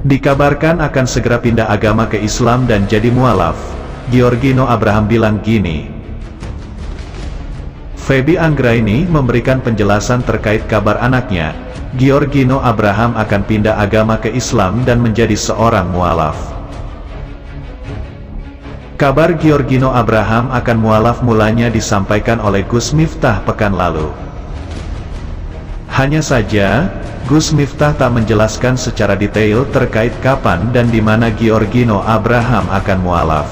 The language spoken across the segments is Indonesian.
Dikabarkan akan segera pindah agama ke Islam dan jadi mualaf. Giorgino Abraham bilang gini. Feby Anggraini memberikan penjelasan terkait kabar anaknya. Giorgino Abraham akan pindah agama ke Islam dan menjadi seorang mualaf. Kabar Giorgino Abraham akan mualaf mulanya disampaikan oleh Gus Miftah pekan lalu. Hanya saja, Gus Miftah tak menjelaskan secara detail terkait kapan dan di mana Giorgino Abraham akan mualaf.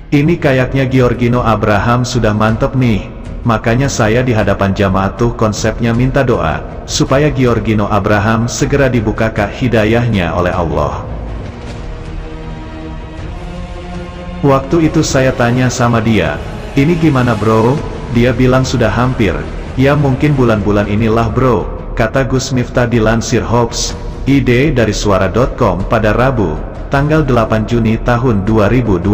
Ini kayaknya Giorgino Abraham sudah mantep nih, makanya saya di hadapan jamaah tuh konsepnya minta doa, supaya Giorgino Abraham segera dibukakan hidayahnya oleh Allah. Waktu itu saya tanya sama dia, ini gimana bro? Dia bilang sudah hampir. Ya mungkin bulan-bulan inilah bro, kata Gus Miftah dilansir Hoax.id dari suara.com pada Rabu, tanggal 8 Juni tahun 2022.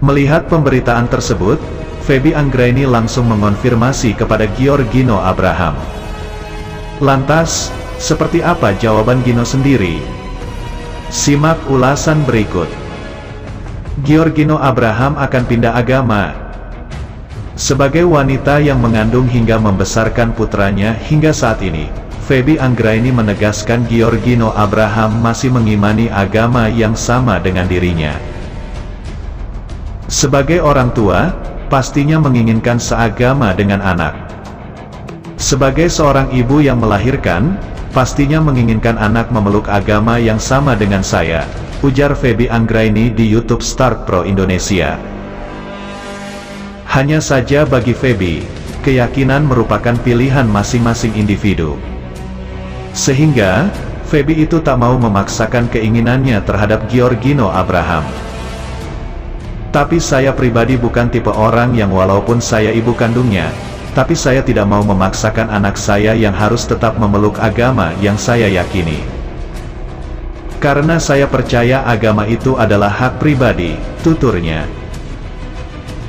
Melihat pemberitaan tersebut, Feby Anggraini langsung mengonfirmasi kepada Giorgino Abraham. Lantas, seperti apa jawaban Gino sendiri? Simak ulasan berikut. Giorgino Abraham akan pindah agama. Sebagai wanita yang mengandung hingga membesarkan putranya hingga saat ini, Feby Anggraini menegaskan Giorgino Abraham masih mengimani agama yang sama dengan dirinya. Sebagai orang tua, pastinya menginginkan seagama dengan anak. Sebagai seorang ibu yang melahirkan, pastinya menginginkan anak memeluk agama yang sama dengan saya, ujar Feby Anggraini di YouTube Start Pro Indonesia. Hanya saja bagi Feby, keyakinan merupakan pilihan masing-masing individu. Sehingga, Feby itu tak mau memaksakan keinginannya terhadap Giorgino Abraham. Tapi saya pribadi bukan tipe orang yang walaupun saya ibu kandungnya, tapi saya tidak mau memaksakan anak saya yang harus tetap memeluk agama yang saya yakini. Karena saya percaya agama itu adalah hak pribadi, tuturnya.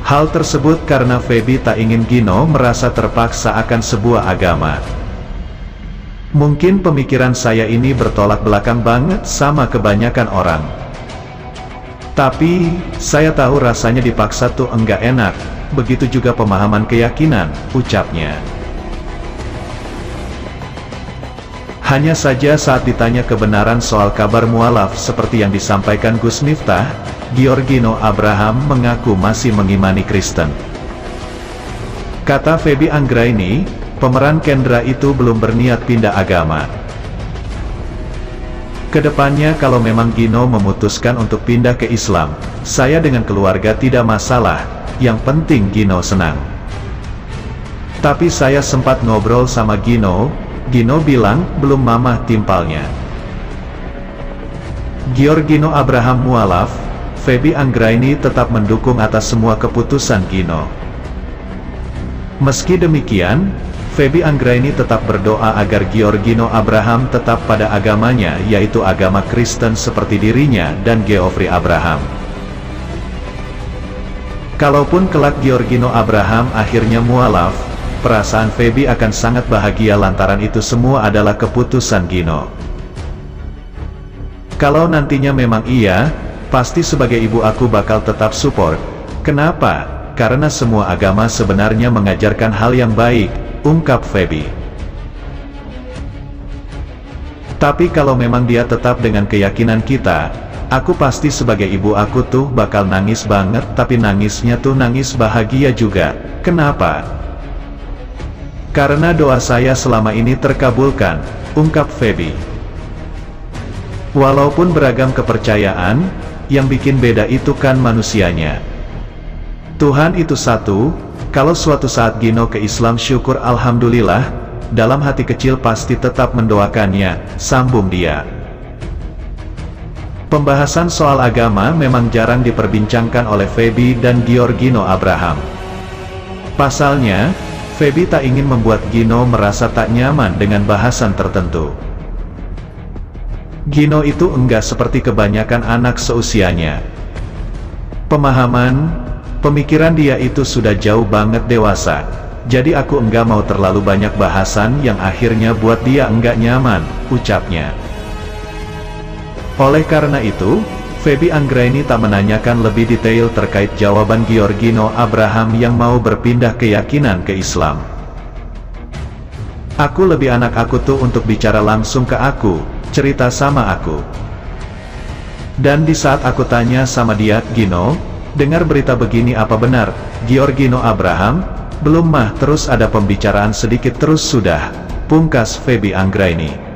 Hal tersebut karena Feby tak ingin Gino merasa terpaksa akan sebuah agama. Mungkin pemikiran saya ini bertolak belakang banget sama kebanyakan orang. Tapi, saya tahu rasanya dipaksa tuh enggak enak, begitu juga pemahaman keyakinan, ucapnya. Hanya saja saat ditanya kebenaran soal kabar mualaf seperti yang disampaikan Gus Miftah, Giorgino Abraham mengaku masih mengimani Kristen. Kata Feby Anggraini, pemeran Kendra itu belum berniat pindah agama. Kedepannya kalau memang Gino memutuskan untuk pindah ke Islam, saya dengan keluarga tidak masalah, yang penting Gino senang. Tapi saya sempat ngobrol sama Gino bilang, belum mamah timpalnya. Giorgino Abraham mualaf, Feby Anggraini tetap mendukung atas semua keputusan Gino. Meski demikian, Feby Anggraini tetap berdoa agar Giorgino Abraham tetap pada agamanya yaitu agama Kristen seperti dirinya dan Geoffrey Abraham. Kalaupun kelak Giorgino Abraham akhirnya mualaf, perasaan Feby akan sangat bahagia lantaran itu semua adalah keputusan Gino. Kalau nantinya memang iya, pasti sebagai ibu aku bakal tetap support. Kenapa? Karena semua agama sebenarnya mengajarkan hal yang baik, ungkap Feby. Tapi kalau memang dia tetap dengan keyakinan kita, aku pasti sebagai ibu aku tuh bakal nangis banget, tapi nangisnya tuh nangis bahagia juga. Kenapa? Karena doa saya selama ini terkabulkan, ungkap Feby. Walaupun beragam kepercayaan, yang bikin beda itu kan manusianya. Tuhan itu satu. Kalau suatu saat Gino ke Islam syukur alhamdulillah, dalam hati kecil pasti tetap mendoakannya, sambung dia. Pembahasan soal agama memang jarang diperbincangkan oleh Feby dan Giorgino Abraham. Pasalnya, Feby tak ingin membuat Gino merasa tak nyaman dengan bahasan tertentu. Gino itu enggak seperti kebanyakan anak seusianya. Pemahaman, pemikiran dia itu sudah jauh banget dewasa. jadi aku enggak mau terlalu banyak bahasan yang akhirnya buat dia enggak nyaman, ucapnya. Oleh karena itu, Feby Anggraini tak menanyakan lebih detail terkait jawaban Giorgino Abraham yang mau berpindah keyakinan ke Islam. Aku lebih anak aku tuh untuk bicara langsung ke aku, cerita sama aku. Dan di saat aku tanya sama dia, Gino, dengar berita begini apa benar, Giorgino Abraham? Belum mah, terus ada pembicaraan sedikit terus sudah, pungkas Feby Anggraini.